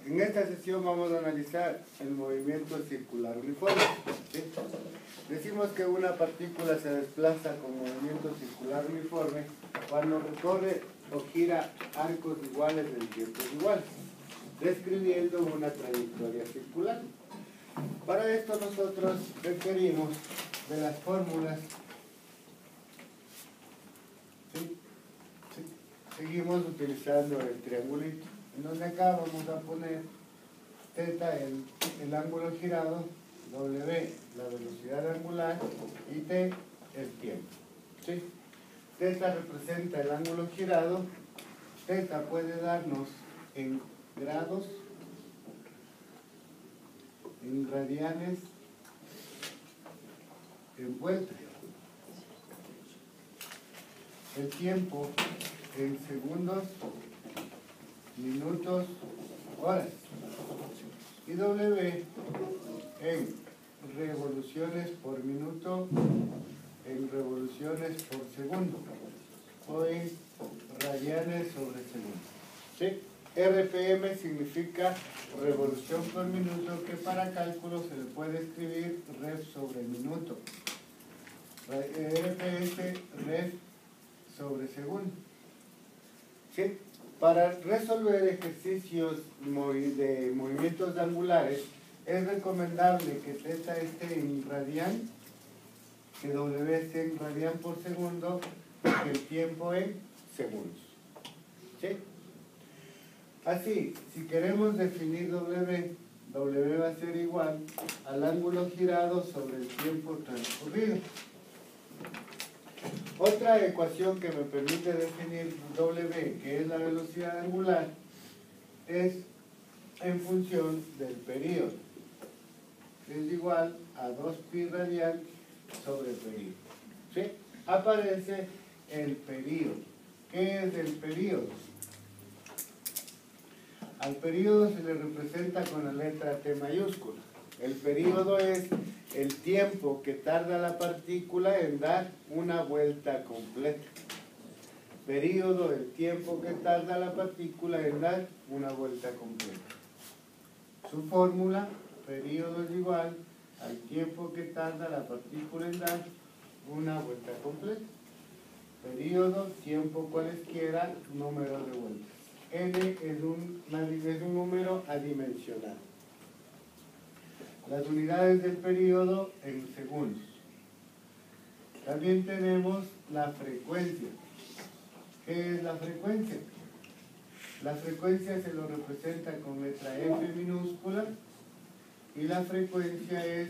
En esta sesión vamos a analizar el movimiento circular uniforme. ¿Sí? Decimos que una partícula se desplaza con movimiento circular uniforme cuando recorre o gira arcos iguales en tiempos iguales, describiendo una trayectoria circular. Para esto nosotros requerimos de las fórmulas. ¿Sí? Seguimos utilizando el triangulito, en donde acá vamos a poner θ el ángulo girado, W la velocidad angular y T el tiempo. ¿Sí? θ representa el ángulo girado, θ puede darnos en grados, en radianes, en vueltas. El tiempo en segundos, minutos, horas. Y W en revoluciones por minuto, en revoluciones por segundo, o en radianes sobre segundo. ¿Sí? RPM significa revolución por minuto, que para cálculo se le puede escribir rev sobre minuto. RPS, rev sobre segundo. ¿Sí? Para resolver ejercicios de movimientos angulares es recomendable que θ esté en radian, que W esté en radian por segundo, y el tiempo en segundos. ¿Sí? Así, si queremos definir W va a ser igual al ángulo girado sobre el tiempo transcurrido. Otra ecuación que me permite definir W, que es la velocidad angular, es en función del período. Es igual a 2pi radian sobre período. ¿Sí? Aparece el período. ¿Qué es el período? Al período se le representa con la letra T mayúscula. El período es el tiempo que tarda la partícula en dar una vuelta completa. Período, el tiempo que tarda la partícula en dar una vuelta completa. Su fórmula, período es igual al tiempo que tarda la partícula en dar una vuelta completa. Período, tiempo cualesquiera, número de vueltas. N es un número adimensional. Las unidades del período en segundos. También tenemos la frecuencia. ¿Qué es la frecuencia? La frecuencia se lo representa con letra F minúscula, y la frecuencia es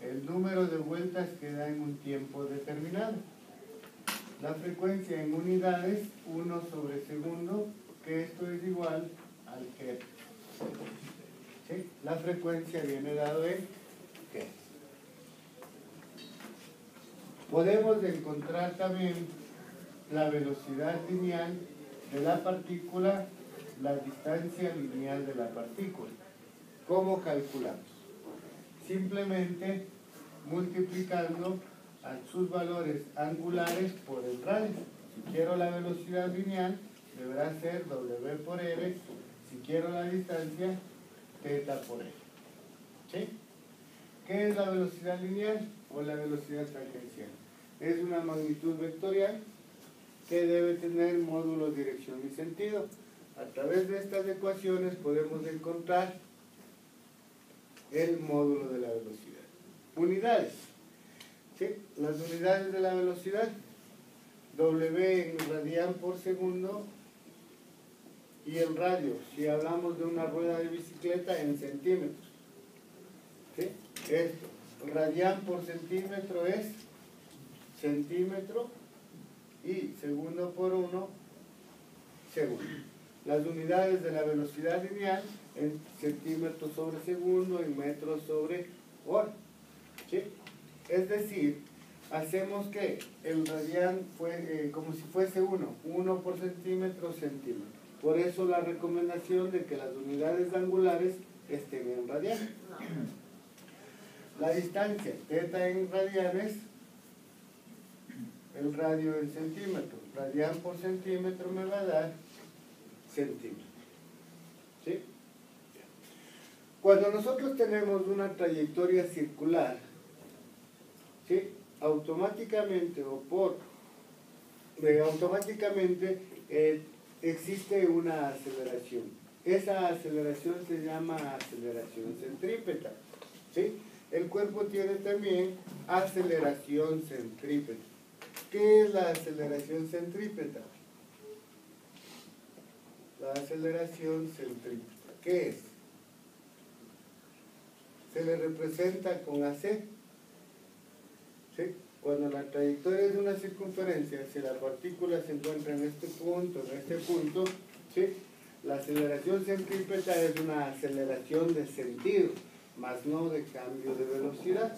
el número de vueltas que da en un tiempo determinado. La frecuencia en unidades, 1 sobre segundo, que esto es igual al Hertz. ¿Sí? La frecuencia viene dado en Hertz. Podemos encontrar también la velocidad lineal de la partícula, la distancia lineal de la partícula. ¿Cómo calculamos? Simplemente multiplicando a sus valores angulares por el radio. Si quiero la velocidad lineal, deberá ser W por R. Si quiero la distancia, θ por R. ¿Sí? ¿Qué es la velocidad lineal o la velocidad tangencial? Es una magnitud vectorial que debe tener módulos, dirección y sentido. A través de estas ecuaciones podemos encontrar el módulo de la velocidad. Unidades. ¿Sí? Las unidades de la velocidad, W en radian por segundo, y el radio, si hablamos de una rueda de bicicleta, en centímetros. ¿Sí? Esto, radian por centímetro es centímetro, y segundo por 1, segundo. Las unidades de la velocidad lineal en centímetros sobre segundo, en metros sobre hora. ¿Sí? Es decir, hacemos que el radian fue como si fuese 1 por centímetro, centímetro. Por eso la recomendación de que las unidades angulares estén en radian. La distancia, θ en radianes, el radio en centímetros. Radian por centímetro me va a dar centímetros. ¿Sí? Cuando nosotros tenemos una trayectoria circular, ¿sí? Automáticamente existe una aceleración. Esa aceleración se llama aceleración centrípeta, ¿sí? El cuerpo tiene también aceleración centrípeta. ¿Qué es la aceleración centrípeta? La aceleración centrípeta, ¿qué es? Se le representa con AC, ¿sí? Cuando la trayectoria es una circunferencia, si la partícula se encuentra en este punto, ¿sí? La aceleración centrípeta es una aceleración de sentido, más no de cambio de velocidad.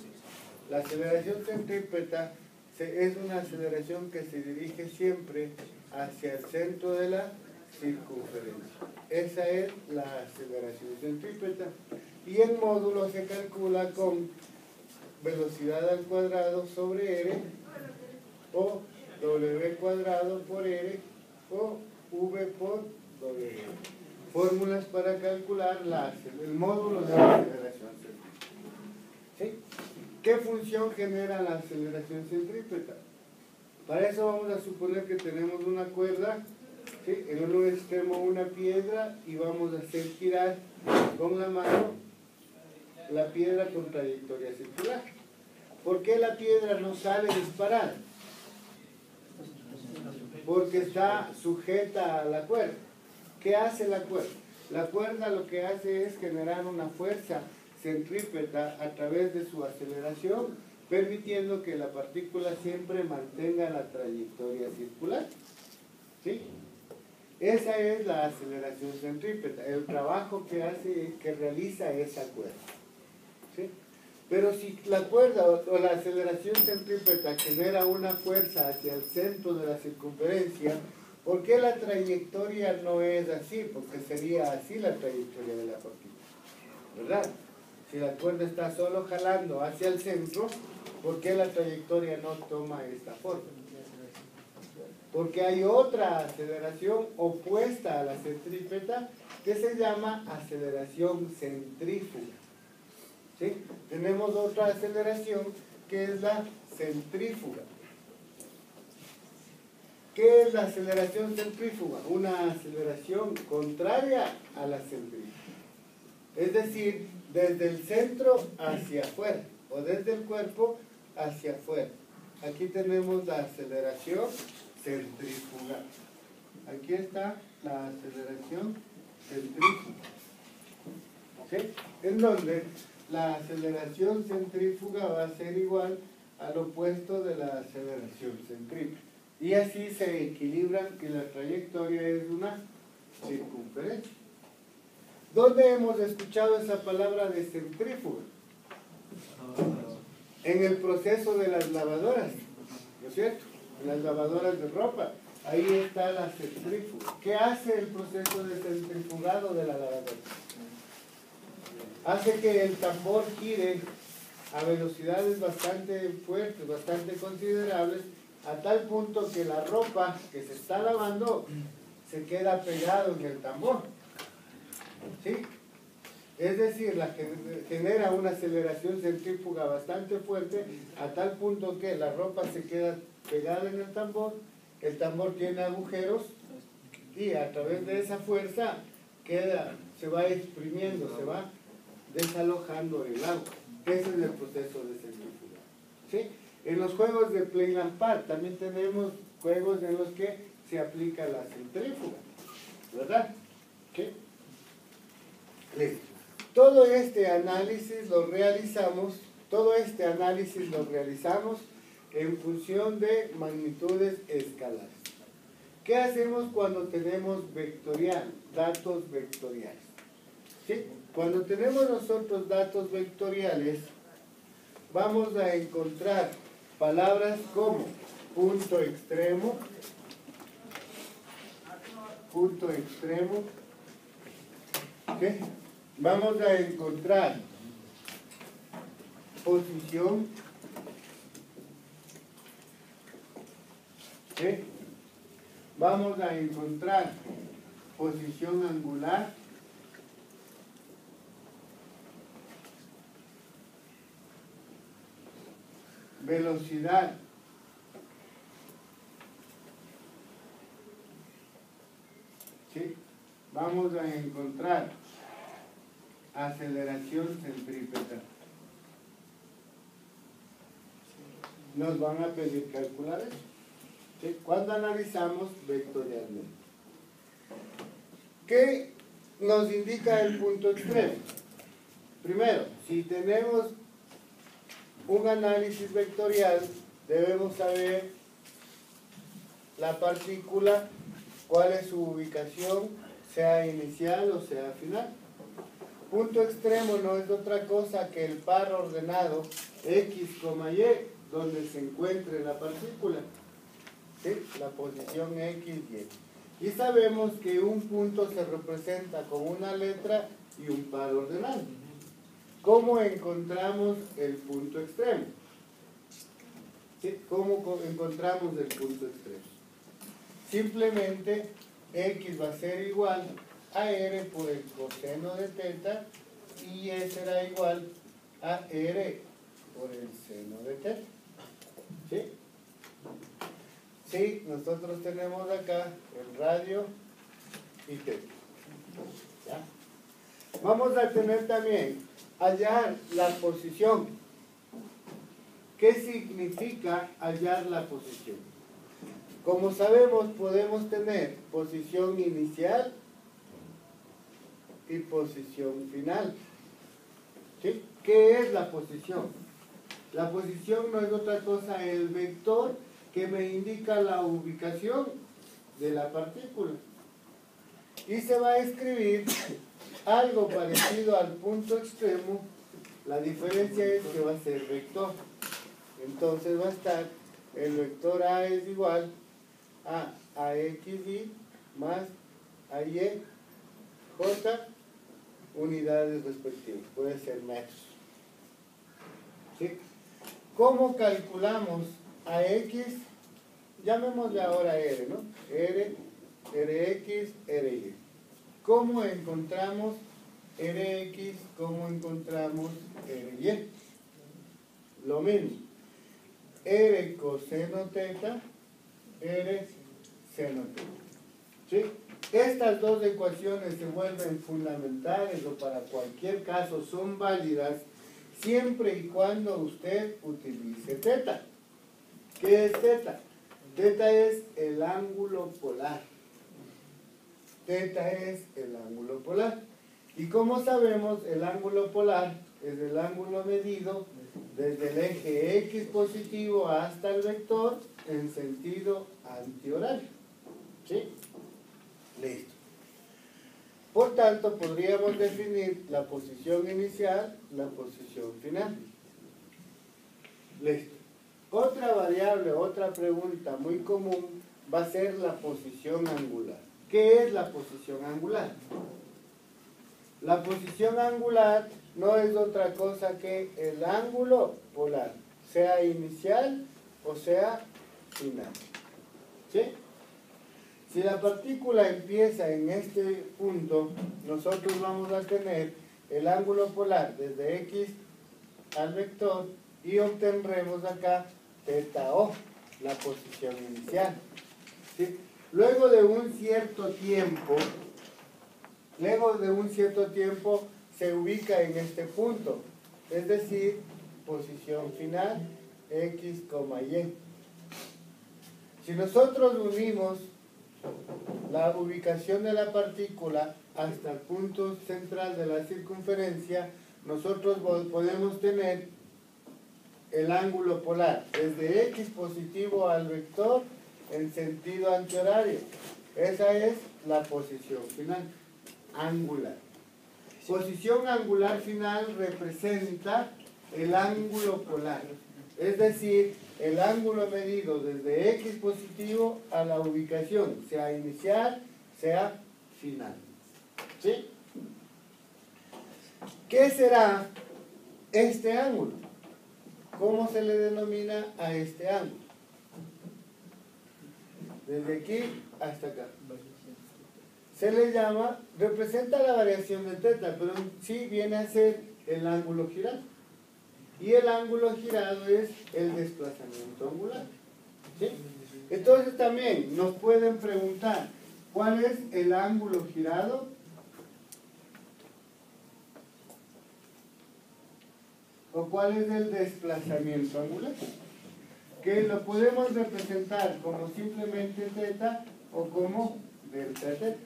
La aceleración centrípeta es una aceleración que se dirige siempre hacia el centro de la circunferencia. Esa es la aceleración centrípeta. Y el módulo se calcula con velocidad al cuadrado sobre r, o w cuadrado por r, o v por w. Fórmulas para calcular el módulo de la aceleración centrípeta. ¿Sí? ¿Qué función genera la aceleración centrípeta? Para eso vamos a suponer que tenemos una cuerda, ¿sí? En un extremo una piedra, y vamos a hacer girar con la mano la piedra con trayectoria circular. ¿Por qué la piedra no sale disparada? Porque está sujeta a la cuerda. ¿Qué hace la cuerda? La cuerda lo que hace es generar una fuerza centrípeta a través de su aceleración, permitiendo que la partícula siempre mantenga la trayectoria circular. ¿Sí? Esa es la aceleración centrípeta, el trabajo que realiza esa cuerda. ¿Sí? Pero si la cuerda o la aceleración centrípeta genera una fuerza hacia el centro de la circunferencia, ¿por qué la trayectoria no es así? Porque sería así la trayectoria de la partícula, ¿verdad? Si la cuerda está solo jalando hacia el centro, ¿por qué la trayectoria no toma esta forma? Porque hay otra aceleración opuesta a la centrípeta que se llama aceleración centrífuga. ¿Sí? Tenemos otra aceleración que es la centrífuga. ¿Qué es la aceleración centrífuga? Una aceleración contraria a la centrífuga. Es decir, desde el centro hacia afuera, o desde el cuerpo hacia afuera. Aquí tenemos la aceleración centrífuga. Aquí está la aceleración centrífuga. ¿Sí? En donde la aceleración centrífuga va a ser igual al opuesto de la aceleración centrífuga. Y así se equilibran y la trayectoria es una circunferencia. ¿Dónde hemos escuchado esa palabra de centrífuga? En el proceso de las lavadoras, ¿no es cierto? En las lavadoras de ropa. Ahí está la centrífuga. ¿Qué hace el proceso de centrifugado de la lavadora? Hace que el tambor gire a velocidades bastante fuertes, bastante considerables, a tal punto que la ropa que se está lavando se queda pegado en el tambor. ¿Sí? Es decir, genera una aceleración centrífuga bastante fuerte, a tal punto que la ropa se queda pegada en el tambor tiene agujeros, y a través de esa fuerza se va exprimiendo, se va desalojando el agua. Ese es el proceso de centrifuga. ¿Sí? En los juegos de Play and Park también tenemos juegos en los que se aplica la centrífuga, ¿verdad? ¿Sí? Listo. Todo este análisis lo realizamos en función de magnitudes escalares. ¿Qué hacemos cuando tenemos datos vectoriales? ¿Sí? Cuando tenemos nosotros datos vectoriales, vamos a encontrar palabras como punto extremo, ¿sí? Vamos a encontrar posición, ¿sí? Vamos a encontrar posición angular, velocidad ¿sí? Vamos a encontrar aceleración centrípeta. Nos van a pedir calcular eso, ¿sí? Cuando analizamos vectorialmente. ¿Qué nos indica el punto extremo? Primero, si tenemos un análisis vectorial, debemos saber la partícula, cuál es su ubicación, sea inicial o sea final. Punto extremo no es otra cosa que el par ordenado X, Y, donde se encuentre la partícula, ¿sí? La posición X, Y. Y sabemos que un punto se representa con una letra y un par ordenado. ¿Cómo encontramos el punto extremo? ¿Sí? ¿Cómo encontramos el punto extremo? Simplemente X va a ser igual a R por el coseno de teta y Y será igual a R por el seno de teta. ¿Sí? Sí, nosotros tenemos acá el radio y teta. ¿Ya? Vamos a tener también hallar la posición. ¿Qué significa hallar la posición? Como sabemos, podemos tener posición inicial y posición final. ¿Sí? ¿Qué es la posición? La posición no es otra cosa el vector que me indica la ubicación de la partícula. Y se va a escribir algo parecido al punto extremo. La diferencia es que va a ser vector. Entonces va a estar, el vector A es igual a AXY más AY J unidades respectivas, puede ser metros. ¿Sí? ¿Cómo calculamos AX? Llamémosle ahora R, ¿no? RX, RY. ¿Cómo encontramos RX? ¿Cómo encontramos RY? Lo mismo. R coseno teta, R seno teta. ¿Sí? Estas dos ecuaciones se vuelven fundamentales o para cualquier caso son válidas siempre y cuando usted utilice teta. ¿Qué es teta? Teta es el ángulo polar. Teta es el ángulo polar. Y como sabemos, el ángulo polar es el ángulo medido desde el eje X positivo hasta el vector en sentido antihorario. ¿Sí? Listo. Por tanto, podríamos definir la posición inicial, la posición final. Listo. Otra variable, otra pregunta muy común va a ser la posición angular. ¿Qué es la posición angular? La posición angular no es otra cosa que el ángulo polar, sea inicial o sea final. ¿Sí? Si la partícula empieza en este punto, nosotros vamos a tener el ángulo polar desde X al vector y obtendremos acá teta O, la posición inicial. ¿Sí? Luego de un cierto tiempo se ubica en este punto, es decir, posición final X, Y. Si nosotros unimos la ubicación de la partícula hasta el punto central de la circunferencia, nosotros podemos tener el ángulo polar desde X positivo al vector en sentido antihorario. Esa es la posición final, angular. Posición angular final representa el ángulo polar, es decir, el ángulo medido desde X positivo a la ubicación, sea inicial, sea final. ¿Sí? ¿Qué será este ángulo? ¿Cómo se le denomina a este ángulo? Desde aquí hasta acá. Se le llama, representa la variación de teta, pero sí viene a ser el ángulo giral. y el ángulo girado es el desplazamiento angular. ¿Sí? Entonces también nos pueden preguntar, ¿cuál es el ángulo girado? ¿O cuál es el desplazamiento angular? Que lo podemos representar como simplemente θ o como delta θ,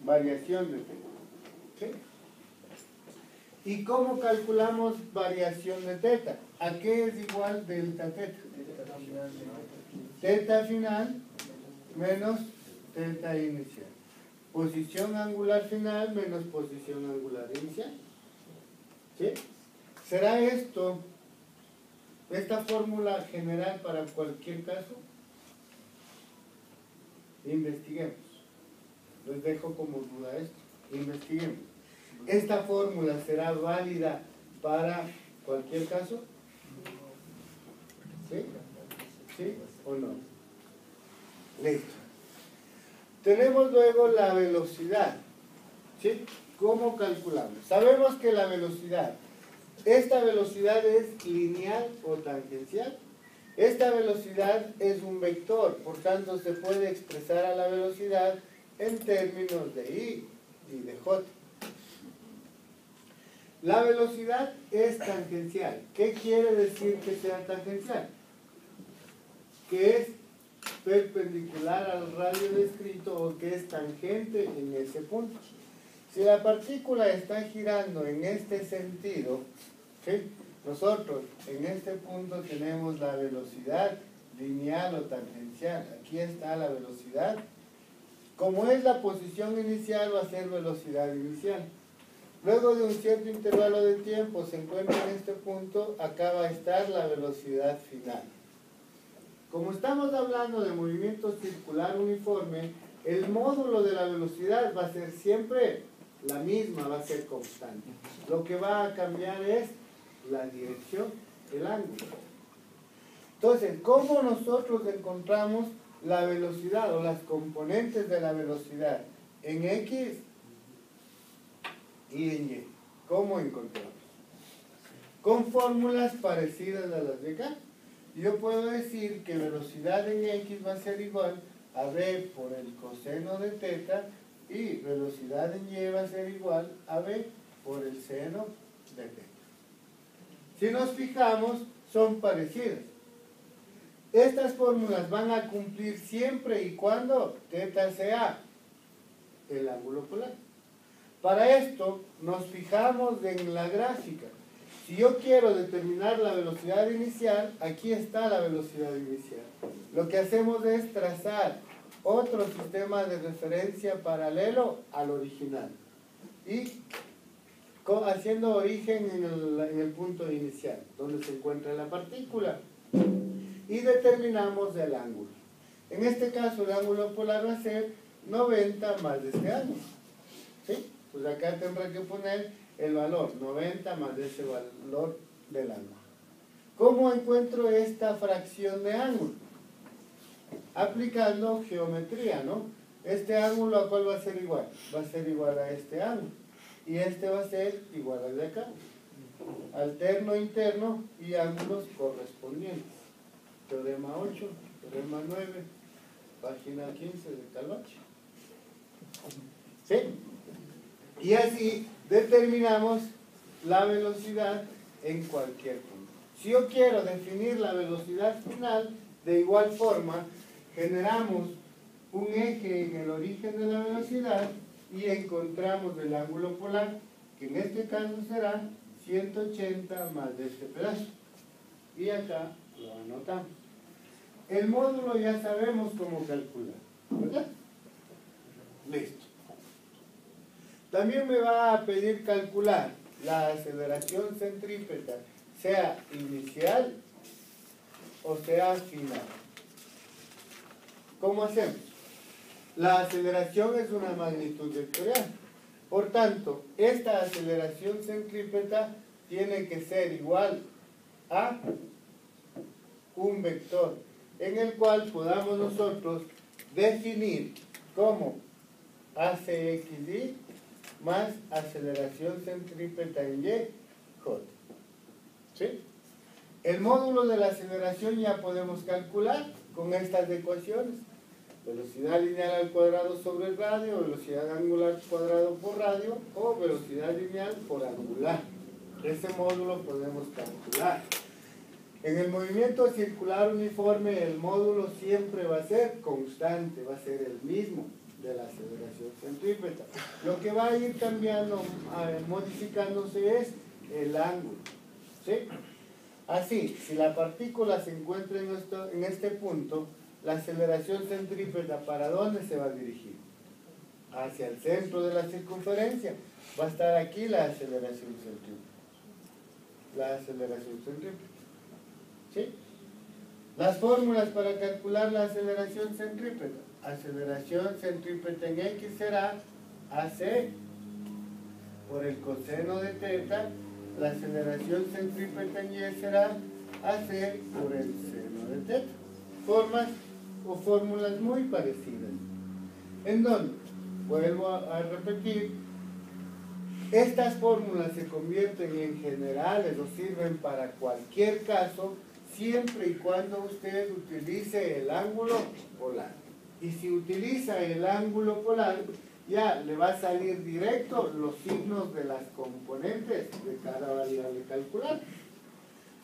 variación de θ. ¿Sí? ¿Y cómo calculamos variación de θ? ¿A qué es igual delta θ? Θ final menos θ inicial. Posición angular final menos posición angular inicial. ¿Sí? ¿Será esta fórmula general para cualquier caso? Investiguemos. Les dejo como duda esto. Investiguemos. ¿Esta fórmula será válida para cualquier caso? ¿Sí? ¿Sí o no? Listo. Tenemos luego la velocidad. ¿Sí? ¿Cómo calculamos? Sabemos que la velocidad, esta velocidad es lineal o tangencial. Esta velocidad es un vector, por tanto se puede expresar a la velocidad en términos de I y de J. La velocidad es tangencial. ¿Qué quiere decir que sea tangencial? Que es perpendicular al radio descrito o que es tangente en ese punto. Si la partícula está girando en este sentido, ¿sí? Nosotros en este punto tenemos la velocidad lineal o tangencial. Aquí está la velocidad. Como es la posición inicial, va a ser velocidad inicial. Luego de un cierto intervalo de tiempo se encuentra en este punto, acá va a estar la velocidad final. Como estamos hablando de movimiento circular uniforme, el módulo de la velocidad va a ser siempre la misma, va a ser constante. Lo que va a cambiar es la dirección, el ángulo. Entonces, ¿cómo nosotros encontramos la velocidad o las componentes de la velocidad en X y en Y? ¿Cómo encontramos? Con fórmulas parecidas a las de acá. Yo puedo decir que velocidad en X va a ser igual a B por el coseno de θ y velocidad en Y va a ser igual a B por el seno de θ. Si nos fijamos, son parecidas. Estas fórmulas van a cumplir siempre y cuando θ sea el ángulo polar. Para esto nos fijamos en la gráfica. Si yo quiero determinar la velocidad inicial, aquí está la velocidad inicial. Lo que hacemos es trazar otro sistema de referencia paralelo al original y haciendo origen en el punto inicial, donde se encuentra la partícula, y determinamos el ángulo. En este caso el ángulo polar va a ser 90 más de este ángulo. ¿Sí? Pues acá tendrá que poner el valor 90 más de ese valor del ángulo. ¿Cómo encuentro esta fracción de ángulo? Aplicando geometría, ¿no? Este ángulo ¿a cuál va a ser igual? Va a ser igual a este ángulo. Y este va a ser igual al de acá. Alterno interno y ángulos correspondientes. Teorema 8, teorema 9, página 15 de Calvache. ¿Sí? Y así determinamos la velocidad en cualquier punto. Si yo quiero definir la velocidad final, de igual forma, generamos un eje en el origen de la velocidad y encontramos el ángulo polar, que en este caso será 180 más de este pedazo. Y acá lo anotamos. El módulo ya sabemos cómo calcular, ¿verdad? Listo. También me va a pedir calcular la aceleración centrípeta, sea inicial o sea final. ¿Cómo hacemos? La aceleración es una magnitud vectorial. Por tanto, esta aceleración centrípeta tiene que ser igual a un vector en el cual podamos nosotros definir como ACXY más aceleración centrípeta en Y, J. ¿Sí? El módulo de la aceleración ya podemos calcular con estas ecuaciones. Velocidad lineal al cuadrado sobre el radio, velocidad angular cuadrado por radio o velocidad lineal por angular. Ese módulo podemos calcular. En el movimiento circular uniforme el módulo siempre va a ser constante, va a ser el mismo de la aceleración centrípeta. Lo que va a ir cambiando, modificándose es el ángulo. ¿Sí? Así, si la partícula se encuentra en este punto, la aceleración centrípeta, ¿para dónde se va a dirigir? Hacia el centro de la circunferencia. Va a estar aquí la aceleración centrípeta. La aceleración centrípeta. ¿Sí? Las fórmulas para calcular la aceleración centrípeta. Aceleración centrípeta en X será AC por el coseno de teta. La aceleración centrípeta en Y será AC por el seno de teta. Formas o fórmulas muy parecidas. ¿En dónde? Vuelvo a repetir. Estas fórmulas se convierten en generales o sirven para cualquier caso siempre y cuando usted utilice el ángulo polar. Y si utiliza el ángulo polar, ya le va a salir directo los signos de las componentes de cada variable calculada.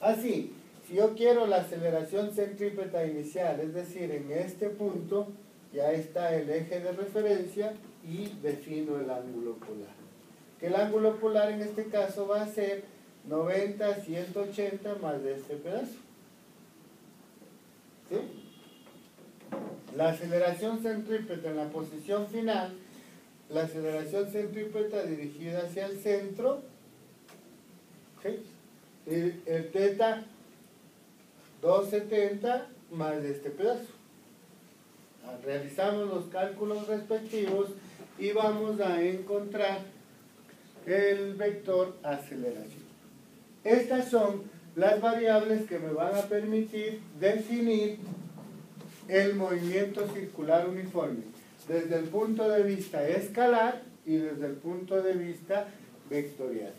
Así, si yo quiero la aceleración centrípeta inicial, es decir, en este punto, ya está el eje de referencia y defino el ángulo polar. Que el ángulo polar en este caso va a ser 90, 180 más de este pedazo. ¿Sí? La aceleración centrípeta en la posición final, la aceleración centrípeta dirigida hacia el centro, ¿sí? El teta 270 más de este pedazo. Realizamos los cálculos respectivos y vamos a encontrar el vector aceleración. Estas son las variables que me van a permitir definir el movimiento circular uniforme desde el punto de vista escalar y desde el punto de vista vectorial.